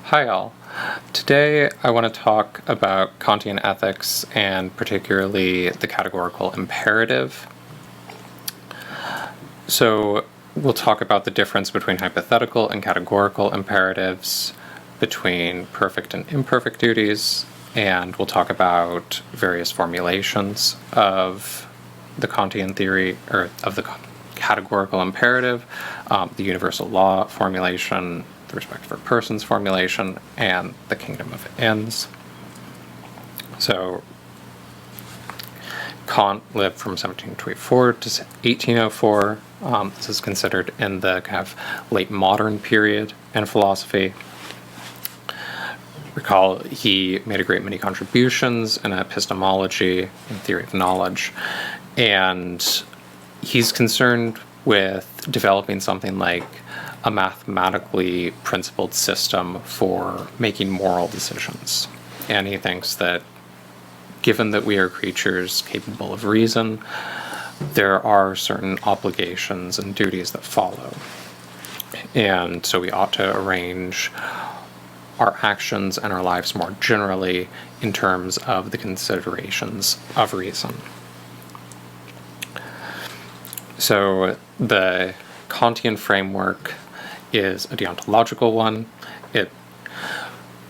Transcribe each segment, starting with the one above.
Hi all. Today I want to talk about Kantian ethics and particularly the categorical imperative. So we'll talk about the difference between hypothetical and categorical imperatives, between perfect and imperfect duties, and we'll talk about various formulations of the Kantian theory, or of the categorical imperative, the universal law formulation, the respect for persons formulation, and the kingdom of ends. So Kant lived from 1724 to 1804. This is considered in the kind of late modern period in philosophy. Recall he made a great many contributions in epistemology and theory of knowledge, and he's concerned with developing something like a mathematically principled system for making moral decisions. And he thinks that given that we are creatures capable of reason, there are certain obligations and duties that follow. And so we ought to arrange our actions and our lives more generally in terms of the considerations of reason. So the Kantian framework is a deontological one. It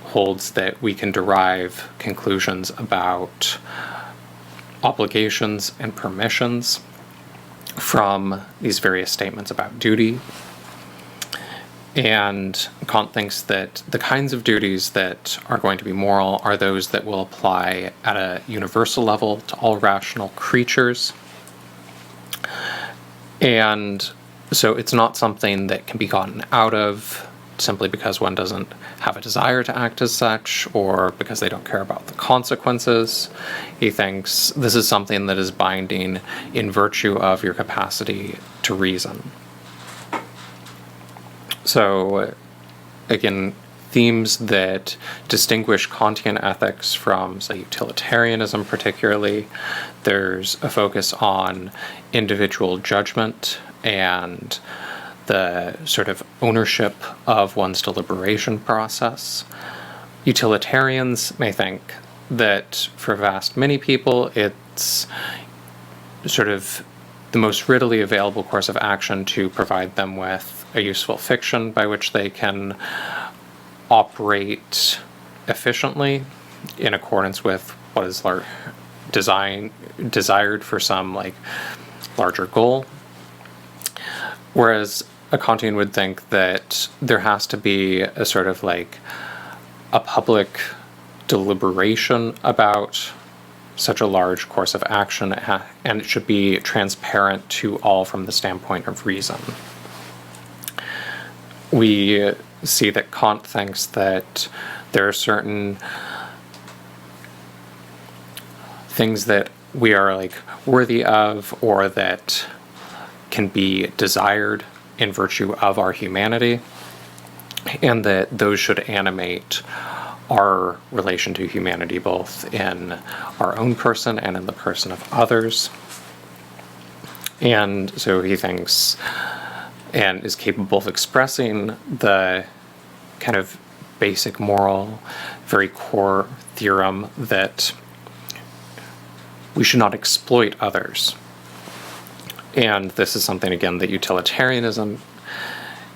holds that we can derive conclusions about obligations and permissions from these various statements about duty. And Kant thinks that the kinds of duties that are going to be moral are those that will apply at a universal level to all rational creatures. And so it's not something that can be gotten out of simply because one doesn't have a desire to act as such or because they don't care about the consequences. He thinks this is something that is binding in virtue of your capacity to reason. So, again, themes that distinguish Kantian ethics from, say, utilitarianism particularly. There's a focus on individual judgment and the sort of ownership of one's deliberation process. Utilitarians may think that for vast many people it's sort of the most readily available course of action to provide them with a useful fiction by which they can operate efficiently in accordance with what is desired for some larger goal. Whereas a Kantian would think that there has to be a sort of a public deliberation about such a large course of action, and it should be transparent to all from the standpoint of reason. We see that Kant thinks that there are certain things that we are worthy of or that can be desired in virtue of our humanity, and that those should animate our relation to humanity both in our own person and in the person of others. And so he thinks and is capable of expressing the kind of basic moral, very core theorem that we should not exploit others. And this is something, again, that utilitarianism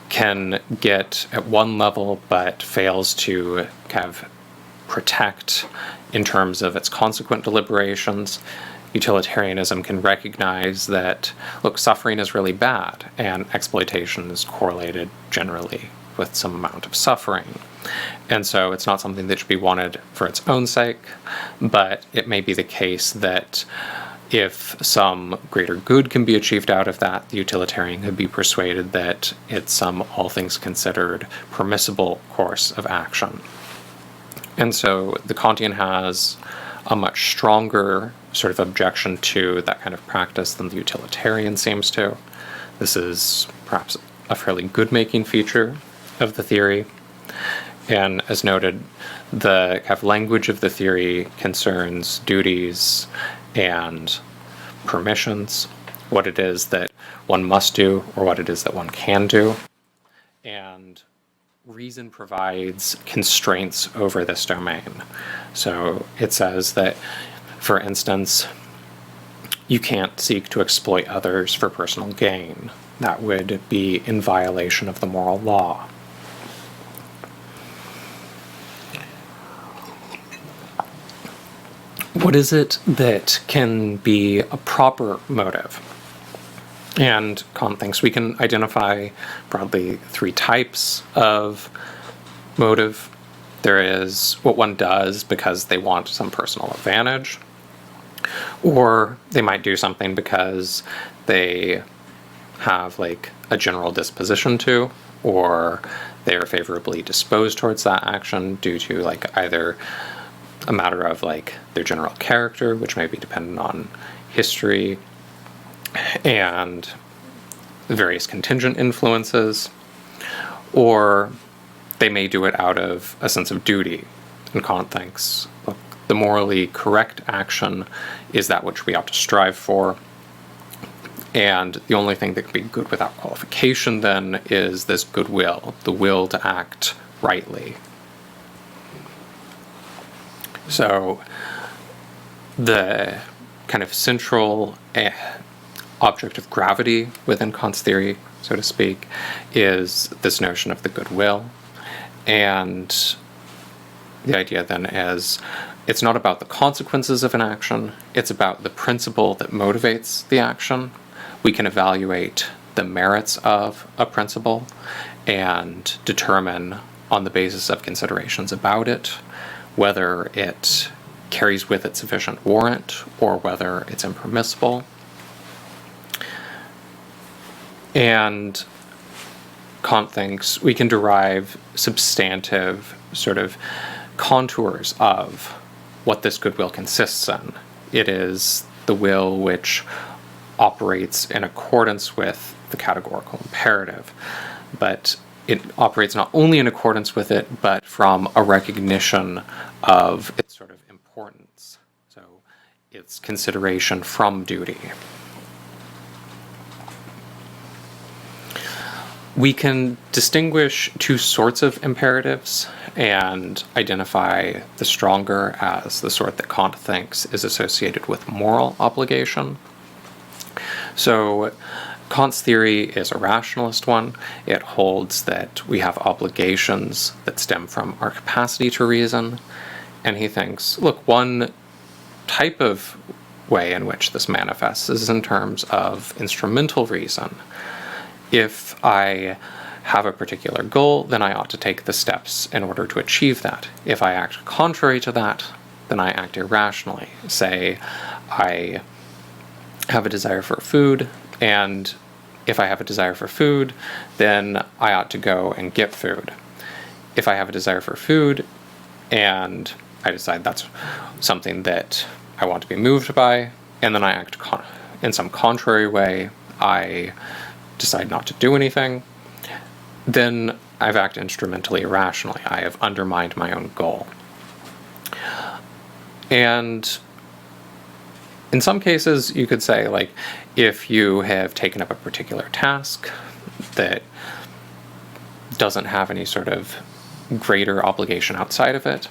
can get at one level but fails to kind of protect in terms of its consequent deliberations. Utilitarianism can recognize that, look, suffering is really bad, and exploitation is correlated generally with some amount of suffering. And so it's not something that should be wanted for its own sake, but it may be the case that if some greater good can be achieved out of that, the utilitarian could be persuaded that it's some, all things considered, permissible course of action. And so the Kantian has a much stronger sort of objection to that kind of practice than the utilitarian seems to. This is perhaps a fairly good-making feature of the theory. And as noted, the kind of language of the theory concerns duties and permissions, what it is that one must do or what it is that one can do. And reason provides constraints over this domain. So it says that, for instance, you can't seek to exploit others for personal gain. That would be in violation of the moral law. What is it that can be a proper motive? And Kant thinks we can identify broadly 3 types of motive. There is what one does because they want some personal advantage, or they might do something because they have like a general disposition to, or they are favorably disposed towards that action due to like either a matter of like their general character, which may be dependent on history and various contingent influences, or they may do it out of a sense of duty. And Kant thinks, look, the morally correct action is that which we ought to strive for, and the only thing that can be good without qualification then is this goodwill, the will to act rightly. So the kind of central object of gravity within Kant's theory, so to speak, is this notion of the goodwill. And the idea then is it's not about the consequences of an action, it's about the principle that motivates the action. We can evaluate the merits of a principle and determine on the basis of considerations about it whether it carries with it sufficient warrant or whether it's impermissible. And Kant thinks we can derive substantive sort of contours of what this goodwill consists in. It is the will which operates in accordance with the categorical imperative, but it operates not only in accordance with it, but from a recognition of its sort of importance. So its consideration from duty. We can distinguish 2 sorts of imperatives and identify the stronger as the sort that Kant thinks is associated with moral obligation. So Kant's theory is a rationalist one. It holds that we have obligations that stem from our capacity to reason. And he thinks, look, one type of way in which this manifests is in terms of instrumental reason. If I have a particular goal, then I ought to take the steps in order to achieve that. If I act contrary to that, then I act irrationally. Say, I have a desire for food, and if I have a desire for food, then I ought to go and get food. If I have a desire for food, and I decide that's something that I want to be moved by, and then I act in some contrary way, I decide not to do anything, then I've acted instrumentally irrationally. I have undermined my own goal. And in some cases, you could say, like, if you have taken up a particular task that doesn't have any sort of greater obligation outside of it,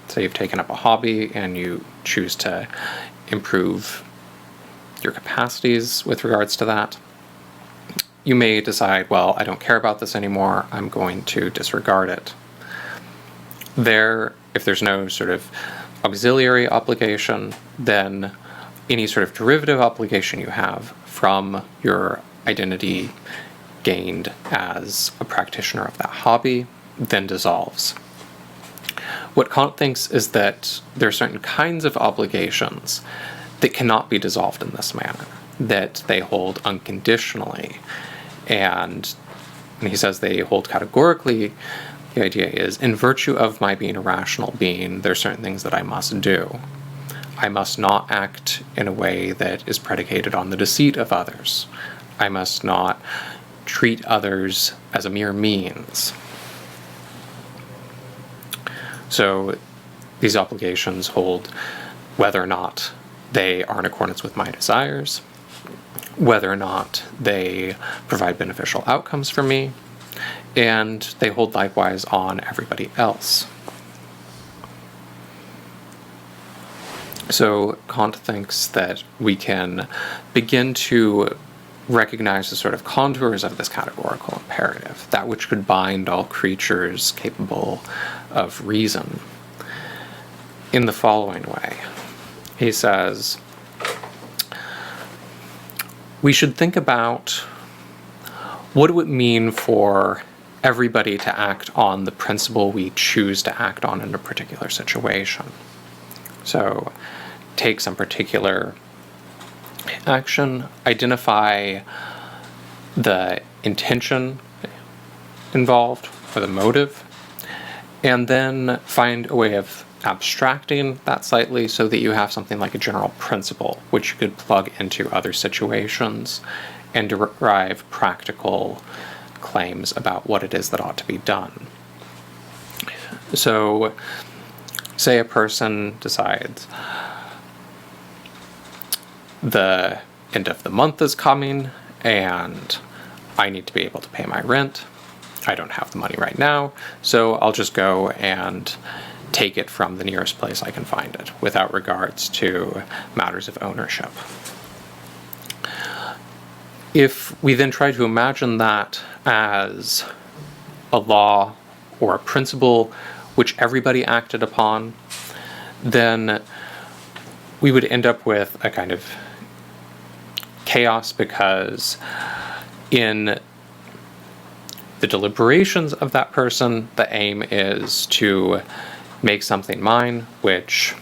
say you've taken up a hobby and you choose to improve your capacities with regards to that, you may decide, well, I don't care about this anymore, I'm going to disregard it. If there's no sort of auxiliary obligation, then any sort of derivative obligation you have from your identity gained as a practitioner of that hobby then dissolves. What Kant thinks is that there are certain kinds of obligations that cannot be dissolved in this manner, that they hold unconditionally. And he says they hold categorically. The idea is, in virtue of my being a rational being, there are certain things that I must do. I must not act in a way that is predicated on the deceit of others. I must not treat others as a mere means. So these obligations hold whether or not they are in accordance with my desires, whether or not they provide beneficial outcomes for me, and they hold likewise on everybody else. So Kant thinks that we can begin to recognize the sort of contours of this categorical imperative, that which could bind all creatures capable of reason, in the following way. He says, we should think about what it would mean for everybody to act on the principle we choose to act on in a particular situation. So take some particular action, identify the intention involved, or the motive, and then find a way of abstracting that slightly so that you have something like a general principle which you could plug into other situations and derive practical claims about what it is that ought to be done. So, say a person decides the end of the month is coming and I need to be able to pay my rent. I don't have the money right now, so I'll just go and take it from the nearest place I can find it, without regards to matters of ownership. If we then try to imagine that as a law or a principle which everybody acted upon, then we would end up with a kind of chaos, because in the deliberations of that person, the aim is to make something mine, which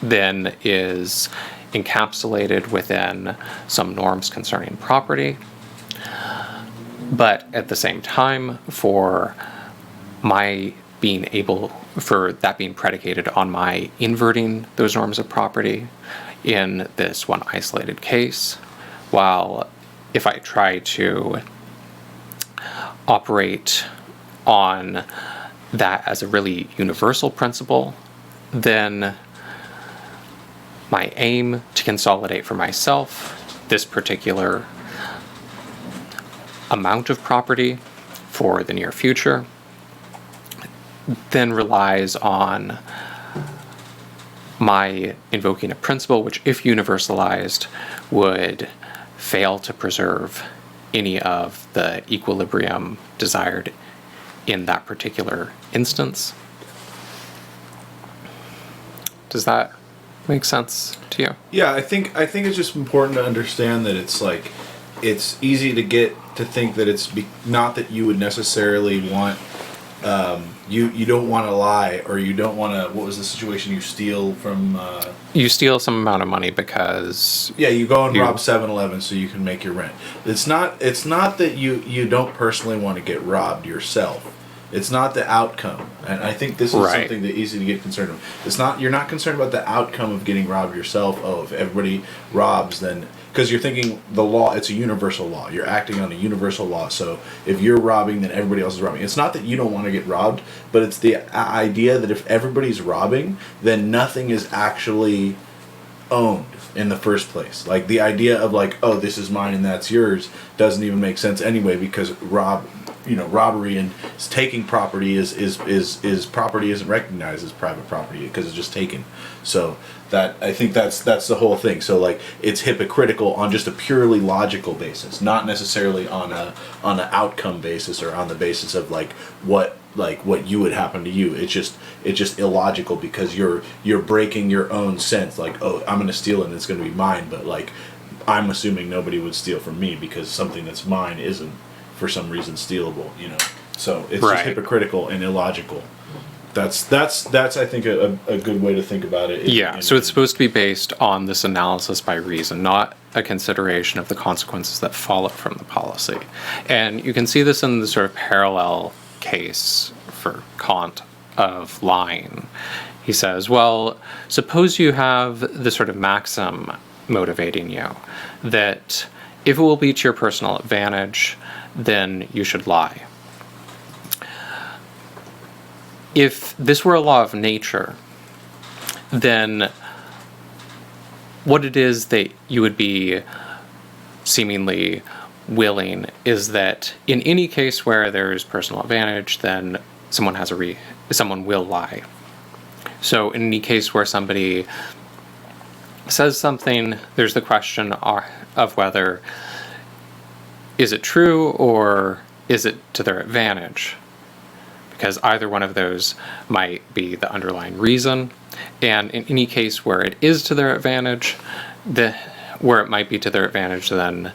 then is encapsulated within some norms concerning property. But at the same time, for that being predicated on my inverting those norms of property in this one isolated case, while if I try to operate on that as a really universal principle, then my aim to consolidate for myself this particular amount of property for the near future then relies on my invoking a principle which, if universalized, would fail to preserve any of the equilibrium desired in that particular instance. Does that make sense to you? Yeah, I think it's just important to understand that it's easy to get to think that it's not that you would necessarily want you don't want to lie, or you don't want to. What was the situation? You steal from. You steal some amount of money because. Yeah, you go and rob 7-Eleven so you can make your rent. It's not that you don't personally want to get robbed yourself. It's not the outcome, and I think this is something that easy to get concerned with. You're not concerned about the outcome of getting robbed yourself. Oh, if everybody robs, then. Because you're thinking the law, it's a universal law. You're acting on a universal law. So if you're robbing, then everybody else is robbing. It's not that you don't want to get robbed, but it's the idea that if everybody's robbing, then nothing is actually owned in the first place. Like the idea of oh, this is mine and that's yours doesn't even make sense anyway, because robbery and taking property is property isn't recognized as private property because it's just taken. So that I think that's the whole thing. So it's hypocritical on just a purely logical basis, not necessarily on an outcome basis or on the basis of what you would happen to you. It's just illogical because you're breaking your own sense. Oh, I'm gonna steal it and it's gonna be mine, but I'm assuming nobody would steal from me because something that's mine isn't for some reason stealable, So it's just hypocritical and illogical. That's I think a good way to think about it. So it's supposed to be based on this analysis by reason, not a consideration of the consequences that follow from the policy. And you can see this in the sort of parallel case for Kant of lying. He says, well, suppose you have the sort of maxim motivating you that if it will be to your personal advantage, then you should lie. If this were a law of nature, then what it is that you would be seemingly willing is that in any case where there's personal advantage, then someone will lie. So in any case where somebody says something, there's the question of whether is it true or is it to their advantage? Because either one of those might be the underlying reason. And in any case where it is to their advantage, where it might be to their advantage, then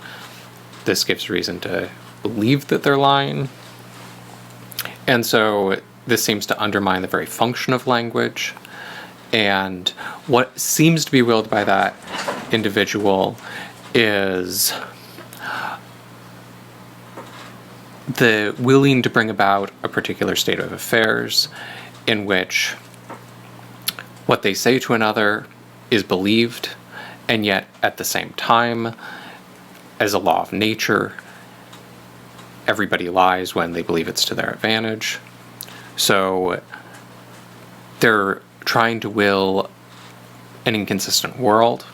this gives reason to believe that they're lying. And so this seems to undermine the very function of language. And what seems to be willed by that individual is the willing to bring about a particular state of affairs in which what they say to another is believed, and yet at the same time, as a law of nature, everybody lies when they believe it's to their advantage. So they're trying to will an inconsistent world.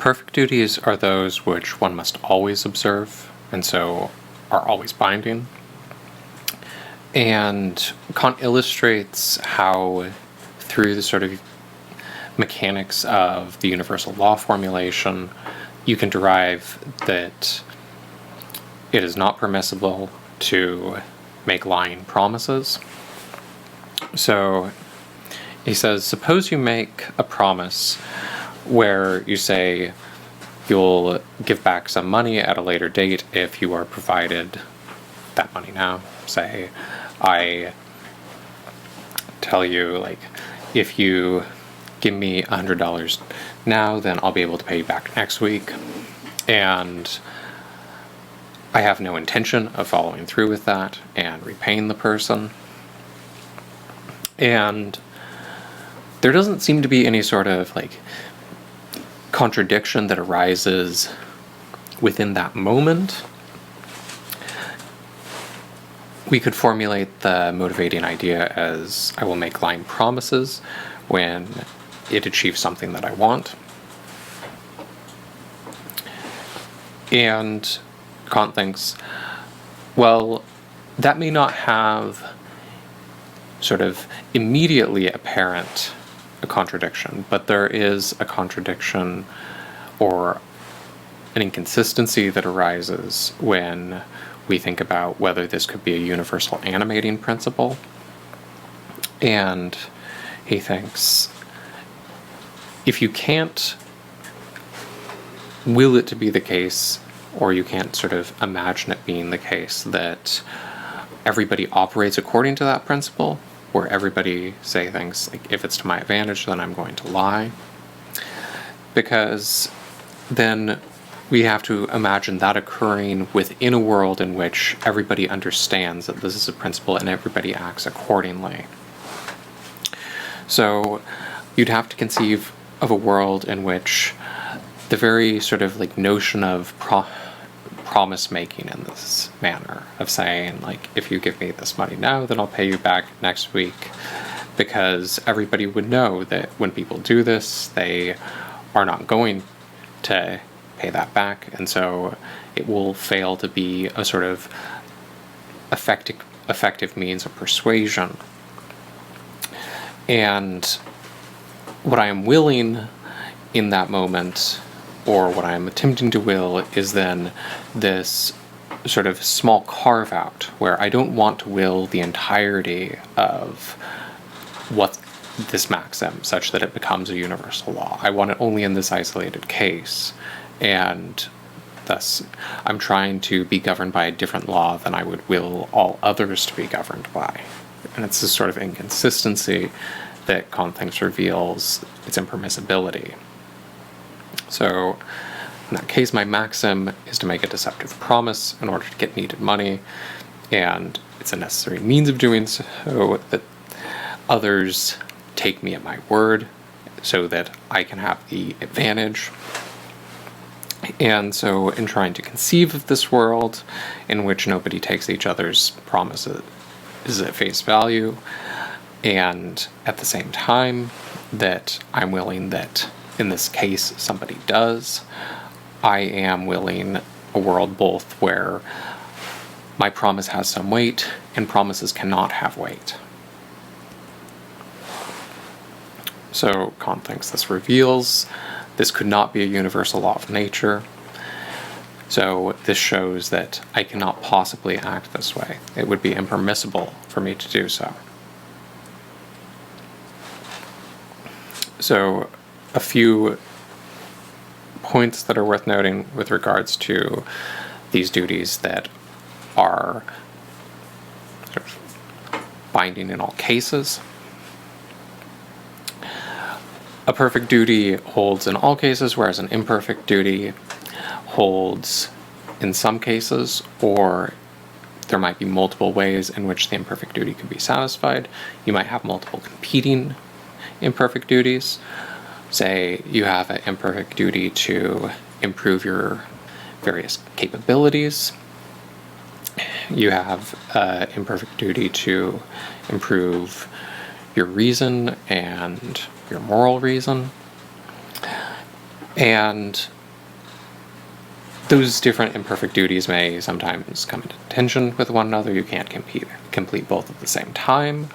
Perfect duties are those which one must always observe, and so are always binding. And Kant illustrates how, through the sort of mechanics of the universal law formulation, you can derive that it is not permissible to make lying promises. So he says, suppose you make a promise where you say you'll give back some money at a later date if you are provided that money now. Say, I tell you, like, if you give me $100 now, then I'll be able to pay you back next week. And I have no intention of following through with that and repaying the person. And there doesn't seem to be any sort of, like, contradiction that arises within that moment. We could formulate the motivating idea as I will make lying promises when it achieves something that I want. And Kant thinks, well, that may not have sort of immediately apparent a contradiction, but there is a contradiction or an inconsistency that arises when we think about whether this could be a universal animating principle. And he thinks, if you can't will it to be the case, or you can't sort of imagine it being the case that everybody operates according to that principle, where everybody say things like, if it's to my advantage, then I'm going to lie. Because then we have to imagine that occurring within a world in which everybody understands that this is a principle and everybody acts accordingly. So you'd have to conceive of a world in which the very sort of like notion of promise making in this manner of saying, like, if you give me this money now, then I'll pay you back next week, because everybody would know that when people do this, they are not going to pay that back, and so it will fail to be a sort of effective means of persuasion. And what I am willing in that moment, or what I am attempting to will, is then this sort of small carve-out where I don't want to will the entirety of what this maxim such that it becomes a universal law. I want it only in this isolated case, and thus I'm trying to be governed by a different law than I would will all others to be governed by. And it's this sort of inconsistency that Kant thinks reveals its impermissibility. So in that case, my maxim is to make a deceptive promise in order to get needed money, and it's a necessary means of doing so that others take me at my word so that I can have the advantage. And so in trying to conceive of this world in which nobody takes each other's promises at face value, and at the same time that I'm willing that in this case somebody does, I am willing a world both where my promise has some weight and promises cannot have weight. So Kant thinks this reveals this could not be a universal law of nature. So this shows that I cannot possibly act this way. It would be impermissible for me to do so. So a few points that are worth noting with regards to these duties that are sort of binding in all cases. A perfect duty holds in all cases, whereas an imperfect duty holds in some cases, or there might be multiple ways in which the imperfect duty could be satisfied. You might have multiple competing imperfect duties. Say you have an imperfect duty to improve your various capabilities. You have an imperfect duty to improve your reason and your moral reason. And those different imperfect duties may sometimes come into tension with one another. You can't complete both at the same time.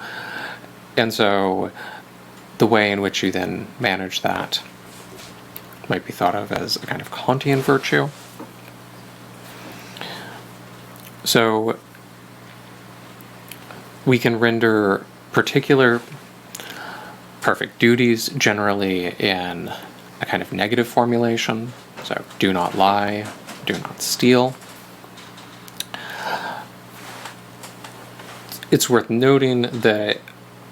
And so the way in which you then manage that might be thought of as a kind of Kantian virtue. So we can render particular perfect duties generally in a kind of negative formulation. So do not lie, do not steal. It's worth noting that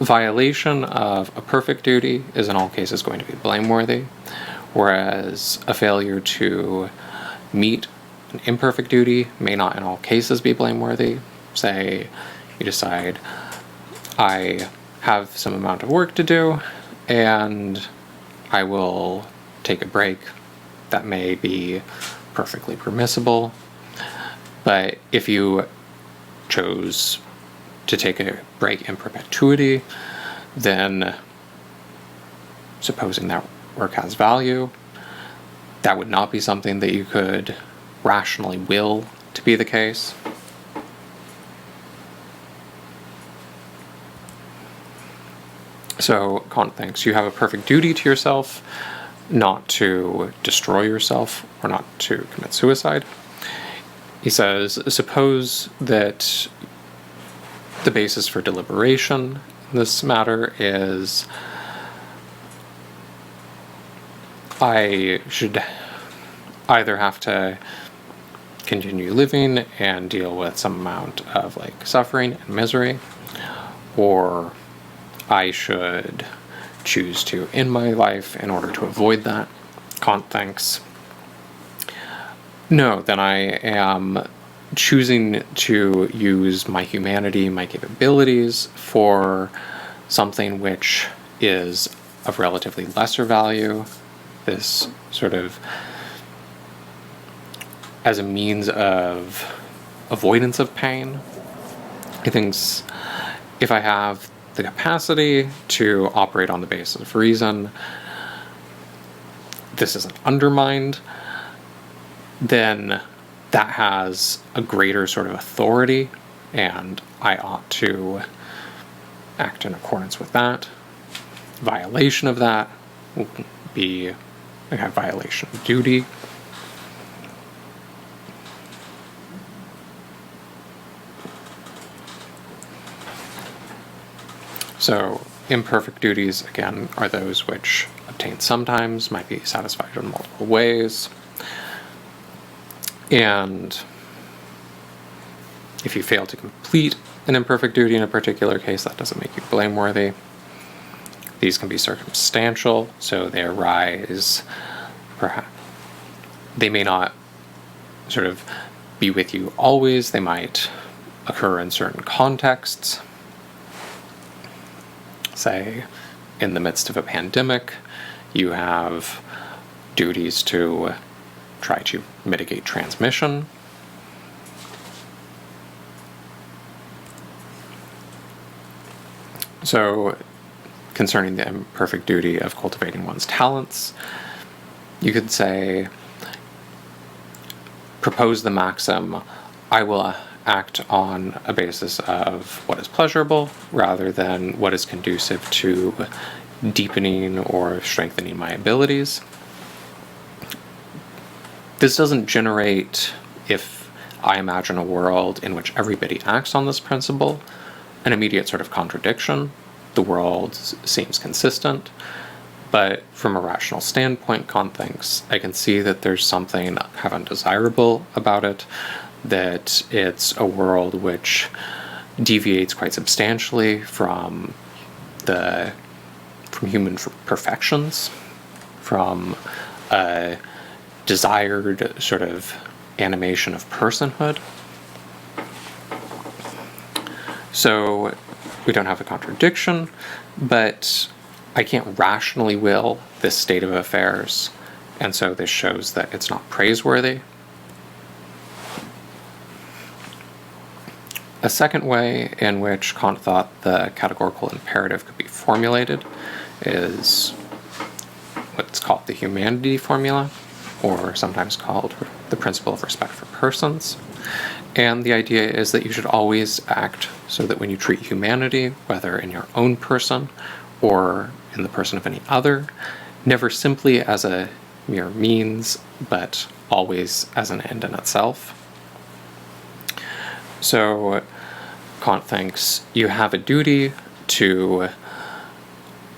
violation of a perfect duty is in all cases going to be blameworthy, whereas a failure to meet an imperfect duty may not in all cases be blameworthy. Say you decide, I have some amount of work to do, and I will take a break. That may be perfectly permissible, but if you chose to take a break in perpetuity, then supposing that work has value, that would not be something that you could rationally will to be the case. So Kant thinks you have a perfect duty to yourself not to destroy yourself or not to commit suicide. He says, suppose that the basis for deliberation in this matter is I should either have to continue living and deal with some amount of suffering and misery, or I should choose to end my life in order to avoid that. Kant thinks, no, then I am choosing to use my humanity, my capabilities, for something which is of relatively lesser value, this sort of as a means of avoidance of pain. He thinks if I have the capacity to operate on the basis of reason, this isn't undermined, then that has a greater sort of authority, and I ought to act in accordance with that. Violation of that will be a kind of violation of duty. So imperfect duties, again, are those which obtain sometimes, might be satisfied in multiple ways. And if you fail to complete an imperfect duty in a particular case, that doesn't make you blameworthy. These can be circumstantial, so they arise, perhaps they may not sort of be with you always, they might occur in certain contexts. Say, in the midst of a pandemic, you have duties to try to mitigate transmission. So, concerning the imperfect duty of cultivating one's talents, you could say, propose the maxim, I will act on a basis of what is pleasurable rather than what is conducive to deepening or strengthening my abilities. This doesn't generate, if I imagine a world in which everybody acts on this principle, an immediate sort of contradiction. The world seems consistent, but from a rational standpoint, Kant thinks I can see that there's something kind of undesirable about it, that it's a world which deviates quite substantially from human perfections, from a desired sort of animation of personhood. So we don't have a contradiction, but I can't rationally will this state of affairs, and so this shows that it's not praiseworthy. A second way in which Kant thought the categorical imperative could be formulated is what's called the humanity formula, or sometimes called the principle of respect for persons. And the idea is that you should always act so that when you treat humanity, whether in your own person or in the person of any other, never simply as a mere means, but always as an end in itself. So Kant thinks you have a duty to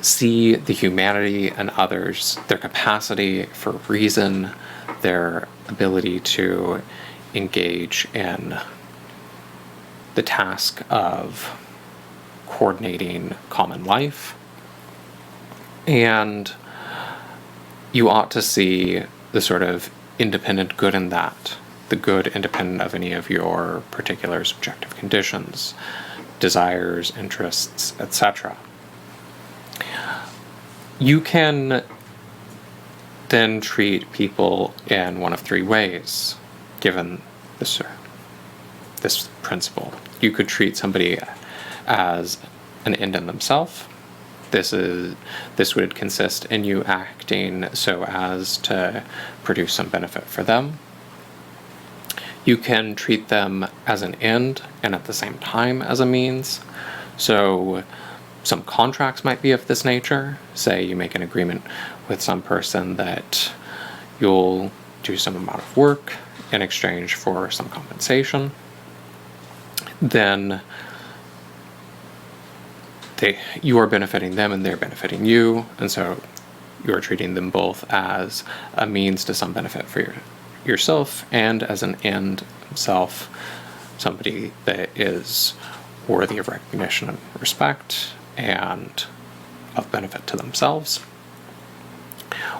see the humanity in others, their capacity for reason, their ability to engage in the task of coordinating common life. And you ought to see the sort of independent good in that, the good independent of any of your particular subjective conditions, desires, interests, etc. You can then treat people in one of three ways, given this principle. You could treat somebody as an end in themselves. This would consist in you acting so as to produce some benefit for them. You can treat them as an end and at the same time as a means. So some contracts might be of this nature. Say you make an agreement with some person that you'll do some amount of work in exchange for some compensation. Then you are benefiting them and they're benefiting you, and so you're treating them both as a means to some benefit for yourself and as an end himself, somebody that is worthy of recognition and respect and of benefit to themselves.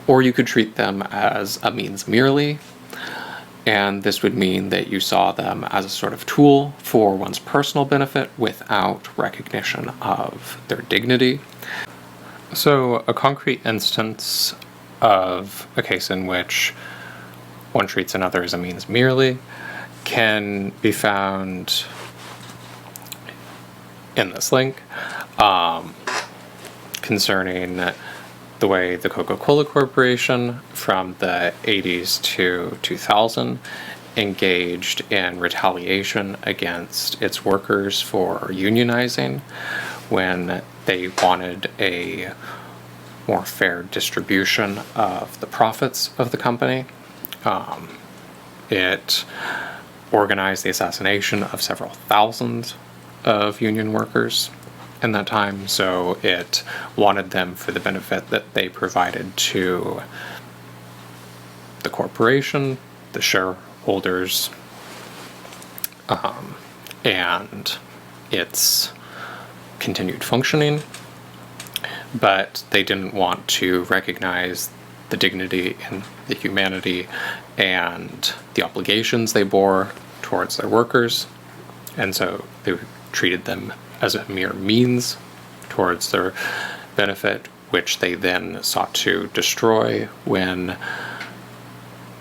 Or you could treat them as a means merely, and this would mean that you saw them as a sort of tool for one's personal benefit without recognition of their dignity. So a concrete instance of a case in which one treats another as a means merely can be found in this link, concerning the way the Coca-Cola Corporation from the 80s to 2000 engaged in retaliation against its workers for unionizing when they wanted a more fair distribution of the profits of the company. It organized the assassination of several thousand of union workers in that time, so it wanted them for the benefit that they provided to the corporation, the shareholders, and its continued functioning, but they didn't want to recognize the dignity and the humanity and the obligations they bore towards their workers, and so they treated them as a mere means towards their benefit, which they then sought to destroy when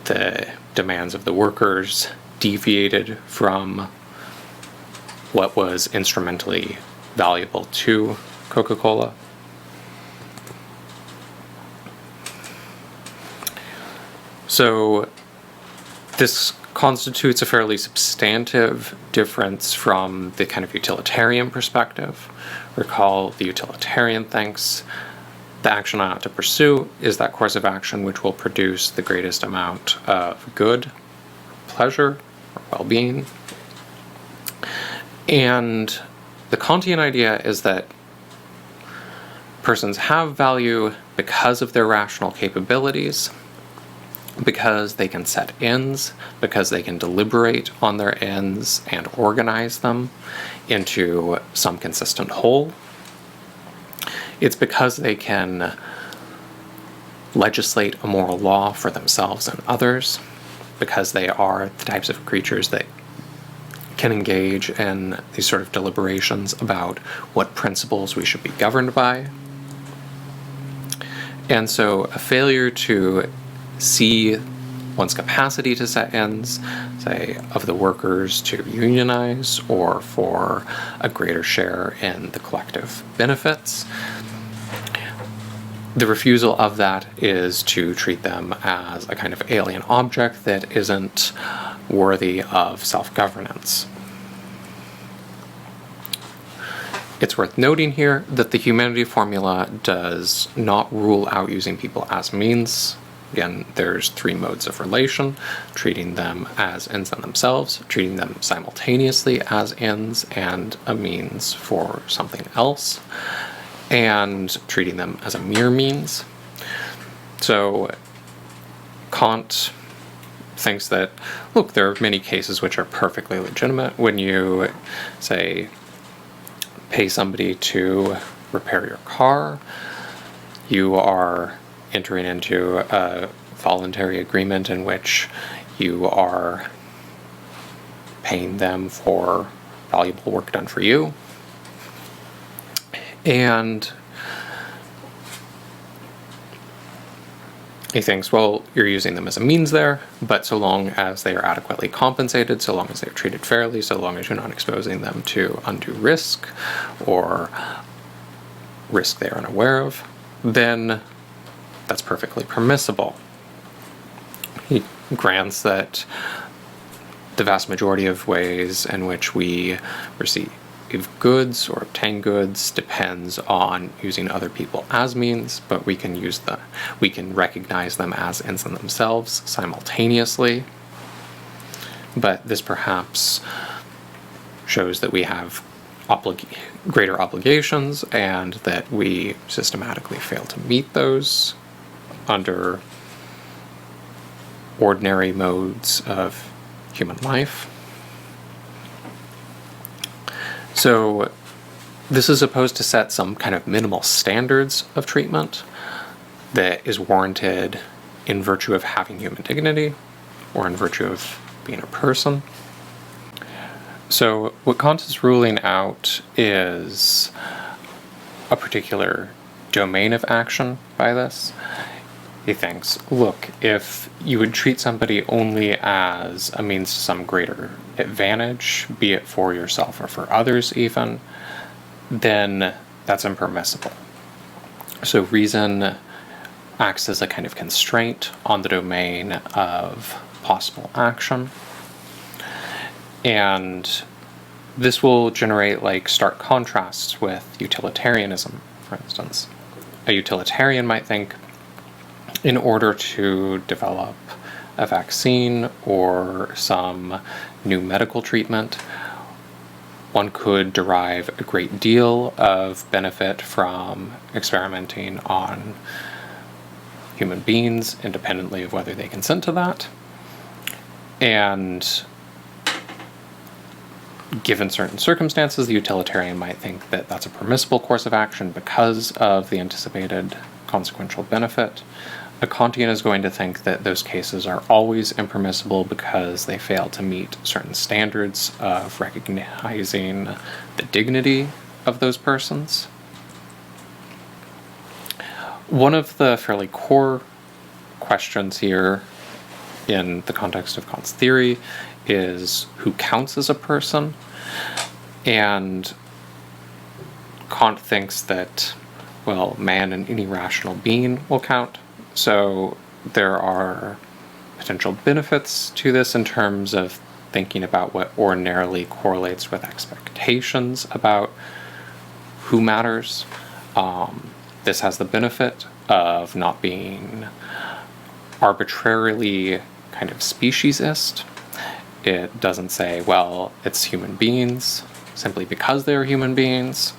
the demands of the workers deviated from what was instrumentally valuable to Coca-Cola. So this constitutes a fairly substantive difference from the kind of utilitarian perspective. Recall, the utilitarian thinks the action I ought to pursue is that course of action which will produce the greatest amount of good, pleasure, or well-being. And the Kantian idea is that persons have value because of their rational capabilities, because they can set ends, because they can deliberate on their ends and organize them into some consistent whole. It's because they can legislate a moral law for themselves and others, because they are the types of creatures that can engage in these sort of deliberations about what principles we should be governed by. And so a failure to see one's capacity to set ends, say, of the workers to unionize or for a greater share in the collective benefits, The refusal of that is to treat them as a kind of alien object that isn't worthy of self-governance. It's worth noting here that the humanity formula does not rule out using people as means. Again, there's 3 modes of relation: treating them as ends in themselves, treating them simultaneously as ends and a means for something else, and treating them as a mere means. So Kant thinks that, look, there are many cases which are perfectly legitimate. When you, say, pay somebody to repair your car, you are entering into a voluntary agreement in which you are paying them for valuable work done for you. And he thinks, well, you're using them as a means there, but so long as they are adequately compensated, so long as they're treated fairly, so long as you're not exposing them to undue risk or risk they're unaware of, then that's perfectly permissible. He grants that the vast majority of ways in which we receive goods or obtain goods depends on using other people as means, but we can recognize them as ends in themselves simultaneously. But this perhaps shows that we have greater obligations and that we systematically fail to meet those under ordinary modes of human life. So this is supposed to set some kind of minimal standards of treatment that is warranted in virtue of having human dignity or in virtue of being a person. So what Kant is ruling out is a particular domain of action by this. He thinks, look, if you would treat somebody only as a means to some greater advantage, be it for yourself or for others even, then that's impermissible. So reason acts as a kind of constraint on the domain of possible action. And this will generate stark contrasts with utilitarianism, for instance. A utilitarian might think, in order to develop a vaccine or some new medical treatment, one could derive a great deal of benefit from experimenting on human beings, independently of whether they consent to that. And given certain circumstances, the utilitarian might think that that's a permissible course of action because of the anticipated consequential benefit. A Kantian is going to think that those cases are always impermissible because they fail to meet certain standards of recognizing the dignity of those persons. One of the fairly core questions here in the context of Kant's theory is who counts as a person, and Kant thinks that, well, man and any rational being will count. So there are potential benefits to this in terms of thinking about what ordinarily correlates with expectations about who matters. This has the benefit of not being arbitrarily kind of speciesist. It doesn't say, well, it's human beings simply because they're human beings.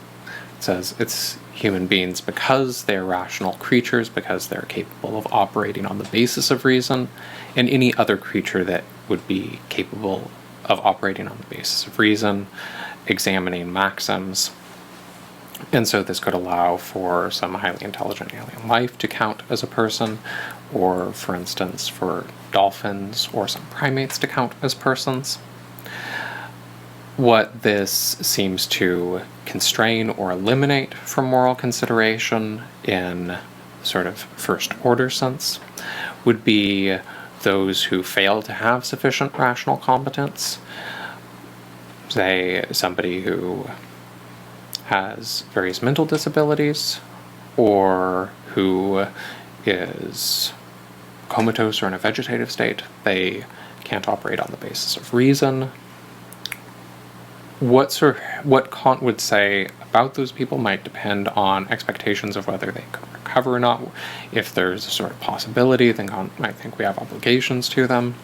It says it's human beings because they're rational creatures, because they're capable of operating on the basis of reason, and any other creature that would be capable of operating on the basis of reason, examining maxims. And so this could allow for some highly intelligent alien life to count as a person, or, for instance, for dolphins or some primates to count as persons. What this seems to constrain or eliminate from moral consideration in sort of first-order sense would be those who fail to have sufficient rational competence. Say, somebody who has various mental disabilities or who is comatose or in a vegetative state. They can't operate on the basis of reason. What Kant would say about those people might depend on expectations of whether they can recover or not. If there's a sort of possibility, then Kant might think we have obligations to them.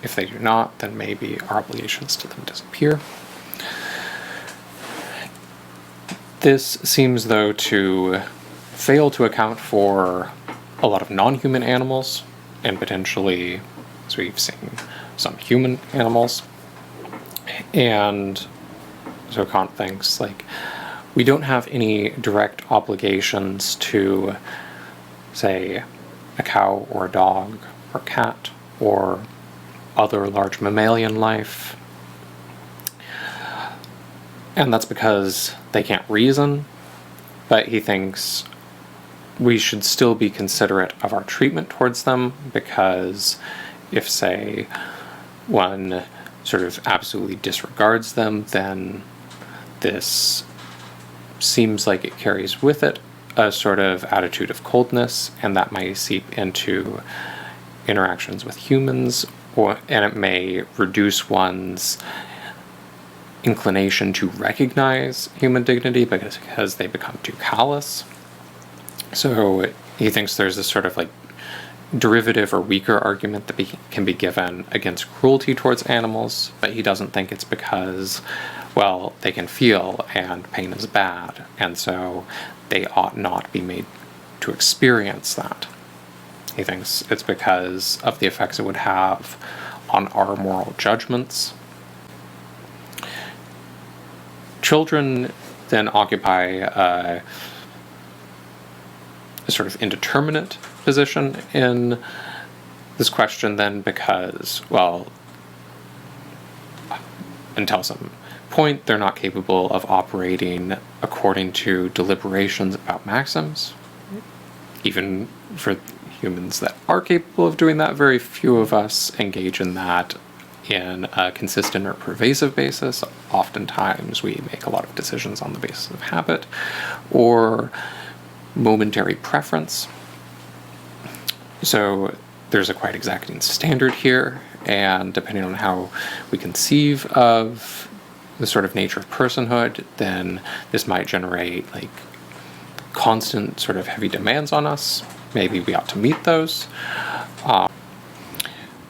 If they do not, then maybe our obligations to them disappear. This seems, though, to fail to account for a lot of non-human animals, and potentially, as we've seen, some human animals. And so Kant thinks, like, we don't have any direct obligations to, say, a cow or a dog or cat or other large mammalian life. And that's because they can't reason, but he thinks we should still be considerate of our treatment towards them, because if, say, one sort of absolutely disregards them, then this seems like it carries with it a sort of attitude of coldness, and that might seep into interactions with humans, and it may reduce one's inclination to recognize human dignity because they become too callous. So he thinks there's this sort of like derivative or weaker argument that can be given against cruelty towards animals, but he doesn't think it's because, well, they can feel and pain is bad, and so they ought not be made to experience that. He thinks it's because of the effects it would have on our moral judgments. Children then occupy a sort of indeterminate position in this question then, because, well, until some point, they're not capable of operating according to deliberations about maxims. Even for humans that are capable of doing that, very few of us engage in that in a consistent or pervasive basis. Oftentimes we make a lot of decisions on the basis of habit or momentary preference. So there's a quite exacting standard here, and depending on how we conceive of the sort of nature of personhood, then this might generate like constant sort of heavy demands on us. Maybe we ought to meet those.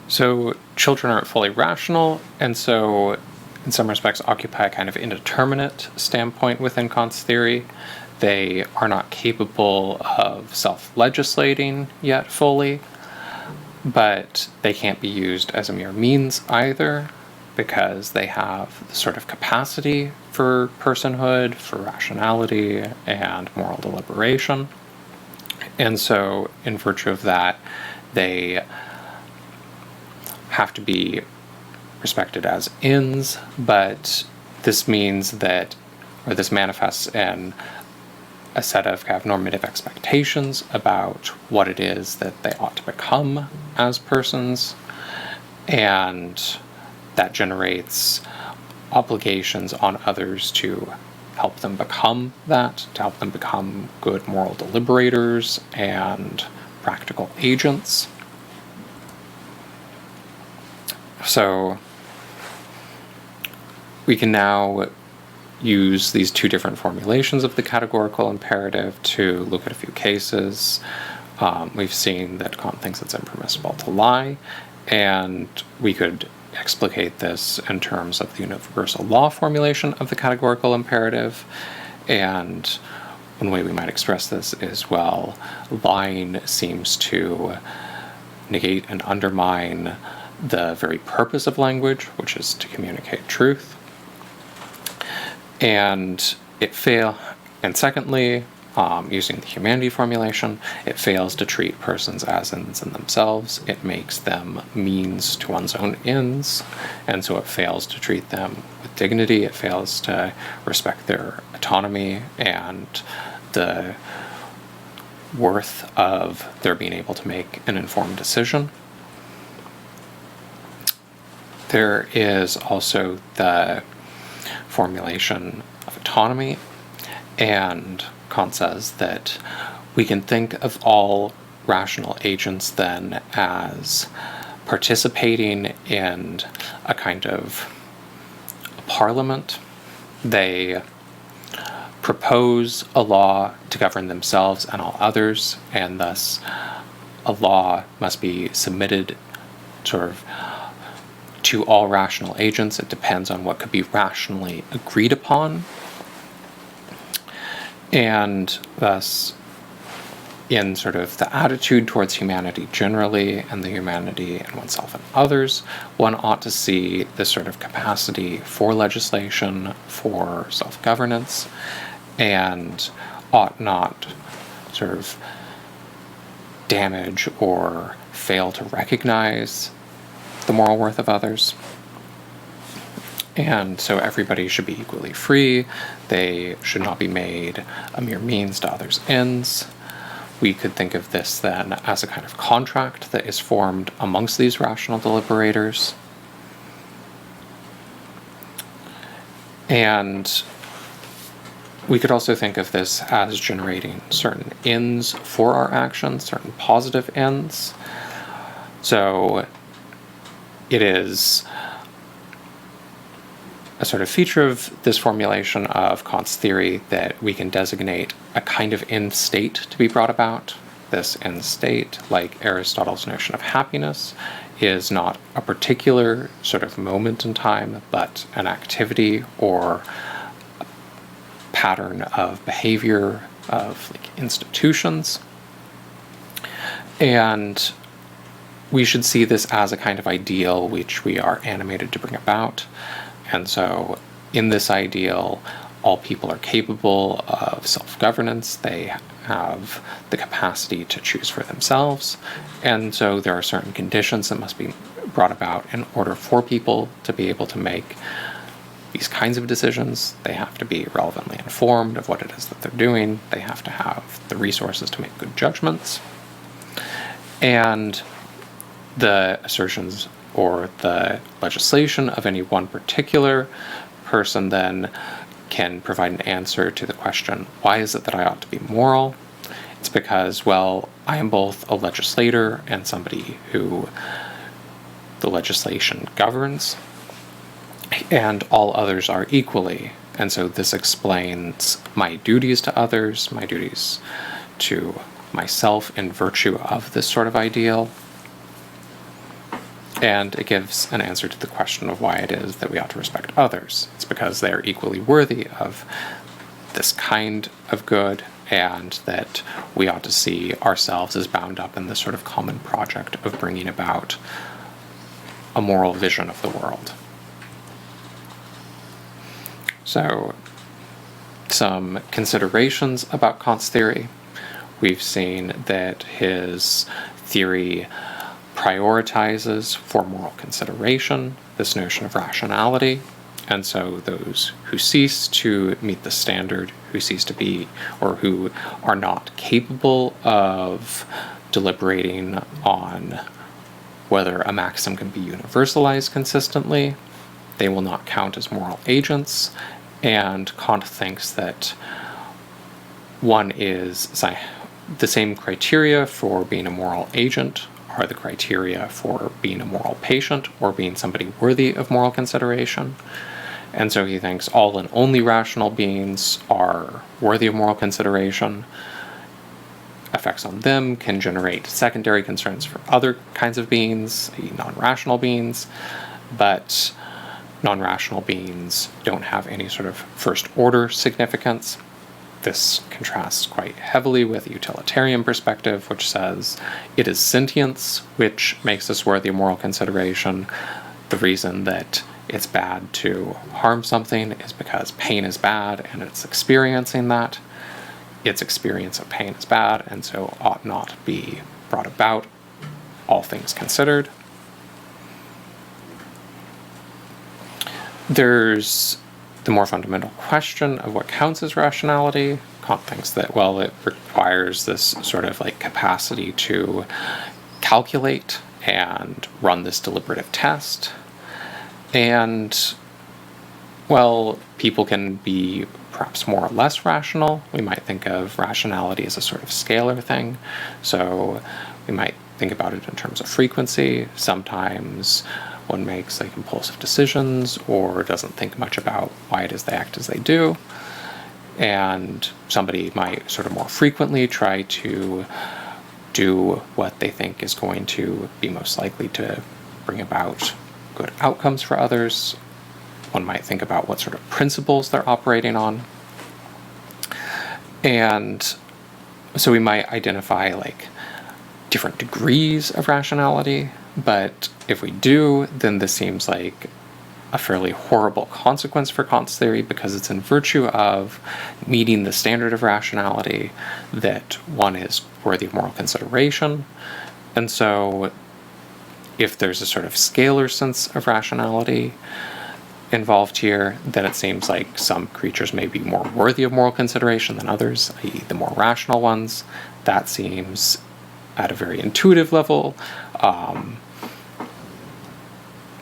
So children aren't fully rational, and so in some respects occupy a kind of indeterminate standpoint within Kant's theory. They are not capable of self-legislating yet fully, but they can't be used as a mere means either, because they have the sort of capacity for personhood, for rationality, and moral deliberation. And so, in virtue of that, they have to be respected as ends, but this means that, or this manifests in a set of kind of normative expectations about what it is that they ought to become as persons, and that generates obligations on others to help them become that, to help them become good moral deliberators and practical agents. So we can now use these two different formulations of the categorical imperative to look at a few cases. We've seen that Kant thinks it's impermissible to lie, and we could explicate this in terms of the universal law formulation of the categorical imperative. And one way we might express this is, well, lying seems to negate and undermine the very purpose of language, which is to communicate truth. And secondly, using the humanity formulation, it fails to treat persons as ends in themselves. It makes them means to one's own ends, and so it fails to treat them with dignity. It fails to respect their autonomy and the worth of their being able to make an informed decision. There is also the formulation of autonomy, and Kant says that we can think of all rational agents then as participating in a kind of parliament. They propose a law to govern themselves and all others, and thus a law must be submitted sort of to all rational agents. It depends on what could be rationally agreed upon. And thus, in sort of the attitude towards humanity generally, and the humanity in oneself and others, one ought to see this sort of capacity for legislation, for self-governance, and ought not sort of damage or fail to recognize the moral worth of others. And so everybody should be equally free. They should not be made a mere means to others' ends. We could think of this then as a kind of contract that is formed amongst these rational deliberators. And we could also think of this as generating certain ends for our actions, certain positive ends. So it is a sort of feature of this formulation of Kant's theory that we can designate a kind of end state to be brought about. This end state, like Aristotle's notion of happiness, is not a particular sort of moment in time, but an activity or a pattern of behavior of institutions. And we should see this as a kind of ideal which we are animated to bring about. And so in this ideal, all people are capable of self-governance. They have the capacity to choose for themselves. And so there are certain conditions that must be brought about in order for people to be able to make these kinds of decisions. They have to be relevantly informed of what it is that they're doing. They have to have the resources to make good judgments. And the assertions or the legislation of any one particular person then can provide an answer to the question, why is it that I ought to be moral? It's because, well, I am both a legislator and somebody who the legislation governs, and all others are equally. And so this explains my duties to others, my duties to myself in virtue of this sort of ideal. And it gives an answer to the question of why it is that we ought to respect others. It's because they are equally worthy of this kind of good, and that we ought to see ourselves as bound up in this sort of common project of bringing about a moral vision of the world. So, some considerations about Kant's theory. We've seen that his theory prioritizes for moral consideration this notion of rationality, and so those who cease to meet the standard, who cease to be, or who are not capable of deliberating on whether a maxim can be universalized consistently, they will not count as moral agents. And Kant thinks that one is the same criteria for being a moral agent are the criteria for being a moral patient or being somebody worthy of moral consideration. And so he thinks all and only rational beings are worthy of moral consideration. Effects on them can generate secondary concerns for other kinds of beings, non-rational beings, but non-rational beings don't have any sort of first-order significance. This contrasts quite heavily with the utilitarian perspective, which says it is sentience which makes us worthy of moral consideration. The reason that it's bad to harm something is because pain is bad, and it's experiencing that. Its experience of pain is bad, and so ought not be brought about, all things considered. There's the more fundamental question of what counts as rationality. Kant thinks that, well, it requires this sort of like capacity to calculate and run this deliberative test. And, well, people can be perhaps more or less rational. We might think of rationality as a sort of scalar thing. So we might think about it in terms of frequency. Sometimes one makes like impulsive decisions or doesn't think much about why it is they act as they do. And somebody might sort of more frequently try to do what they think is going to be most likely to bring about good outcomes for others. One might think about what sort of principles they're operating on. And so we might identify like different degrees of rationality, but if we do, then this seems like a fairly horrible consequence for Kant's theory, because it's in virtue of meeting the standard of rationality that one is worthy of moral consideration. And so if there's a sort of scalar sense of rationality involved here, then it seems like some creatures may be more worthy of moral consideration than others, i.e. the more rational ones. That seems, at a very intuitive level,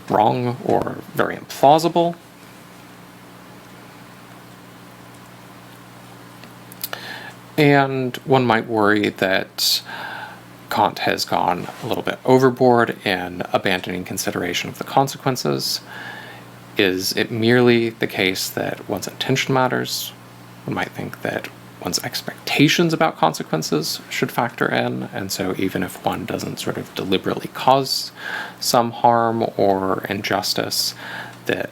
wrong or very implausible. And one might worry that Kant has gone a little bit overboard in abandoning consideration of the consequences. Is it merely the case that one's intention matters? One might think that one's expectations about consequences should factor in, and so even if one doesn't sort of deliberately cause some harm or injustice, that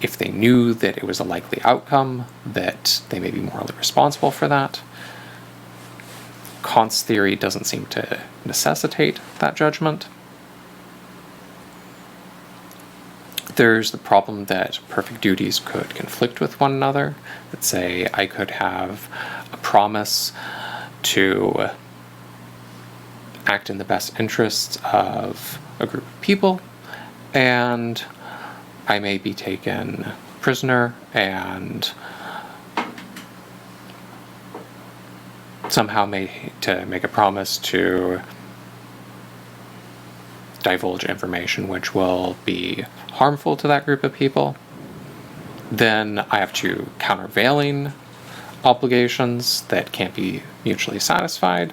if they knew that it was a likely outcome, that they may be morally responsible for that. Kant's theory doesn't seem to necessitate that judgment. There's the problem that perfect duties could conflict with one another. Let's say I could have a promise to act in the best interests of a group of people, and I may be taken prisoner and somehow make a promise to divulge information which will be harmful to that group of people. Then I have two countervailing obligations that can't be mutually satisfied,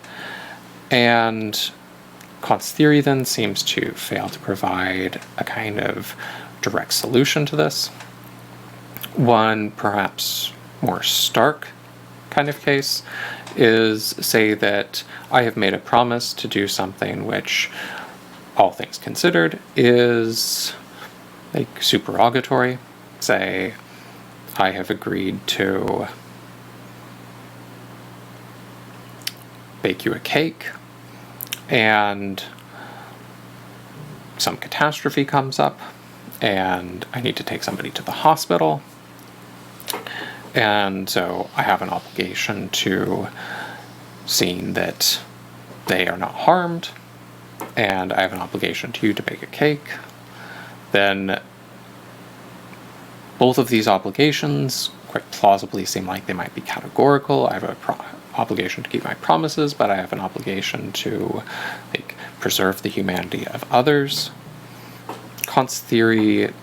and Kant's theory then seems to fail to provide a kind of direct solution to this. One perhaps more stark kind of case is, say that I have made a promise to do something which, all things considered, is like supererogatory. Say I have agreed to bake you a cake, and some catastrophe comes up, and I need to take somebody to the hospital. And so I have an obligation to seeing that they are not harmed, and I have an obligation to you to bake a cake. Then both of these obligations quite plausibly seem like they might be categorical. I have an obligation to keep my promises, but I have an obligation to preserve the humanity of others. Kant's theory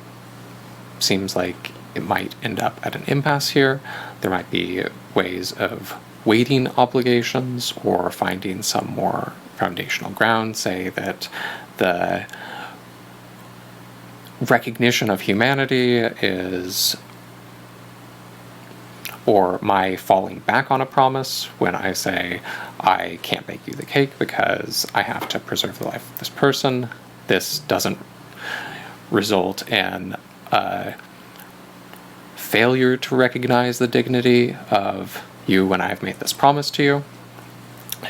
seems like it might end up at an impasse here. There might be ways of weighting obligations or finding some more foundational ground, say that the recognition of humanity is, or my falling back on a promise when I say I can't bake you the cake because I have to preserve the life of this person. This doesn't result in a failure to recognize the dignity of you when I've made this promise to you,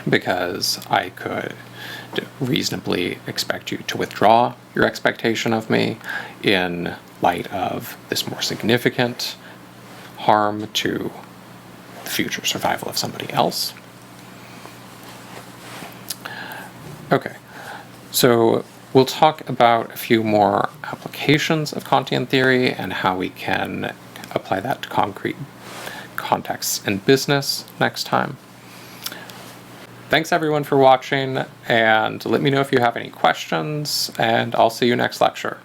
because I could reasonably expect you to withdraw your expectation of me in light of this more significant harm to the future survival of somebody else. Okay, so we'll talk about a few more applications of Kantian theory and how we can apply that to concrete contexts in business next time. Thanks everyone for watching, and let me know if you have any questions, and I'll see you next lecture.